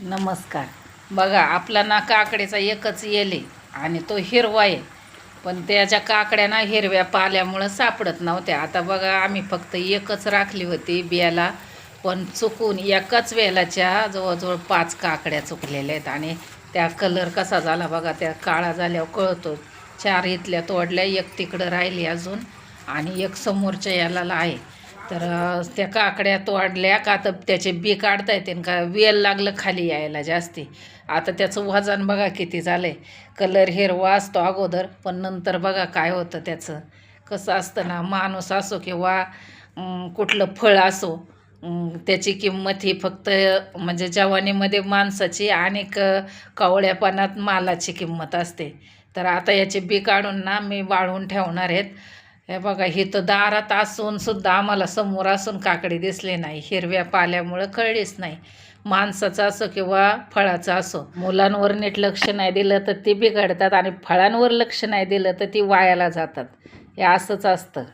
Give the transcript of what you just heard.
नमस्कार. बघा आपला ना काकड्याचा एकच येले आणि तो हिरवा आहे, पण त्याच्या काकड्या ना हिरव्या पाल्यामुळं सापडत नव्हत्या. आता बघा आम्ही फक्त एकच राखली होती बियाला, पण चुकून एकाच वेलाच्या जवळजवळ 5 काकड्या चुकलेल्या आहेत. आणि त्या कलर कसा झाला बघा, त्या काळा झाल्यावर कळतो. 4 इथल्या तोडल्या, एक तिकडं राहिली अजून आणि एक समोरच्या याला आहे. तर त्या काकड्या तोडल्या का तर त्याचे बी काढता येते का वेल लागलं खाली यायला जास्ती. आता त्याचं वजन बघा किती झालं आहे. कलर हिरवा असतो अगोदर, पण नंतर बघा काय होतं त्याचं. कसं असतं ना, माणूस असो किंवा कुठलं फळ असो, त्याची किंमत ही फक्त म्हणजे जवानीमध्ये माणसाची आणि कवळ्यापणात मालाची किंमत असते. तर आता याचे बी काढून ना मी वाळवून ठेवणार आहेत. हे बघा, ही तर दारात असून सुद्धा आम्हाला समोर असून काकडी दिसली नाही, हिरव्या पाल्यामुळं कळलीच नाही. माणसाचं असो किंवा फळाचं असो, मुलांवर नीट लक्ष नाही दिलं तर ती बिघडतात आणि फळांवर लक्ष नाही दिलं तर ती वायाला जातात. हे असंच असतं.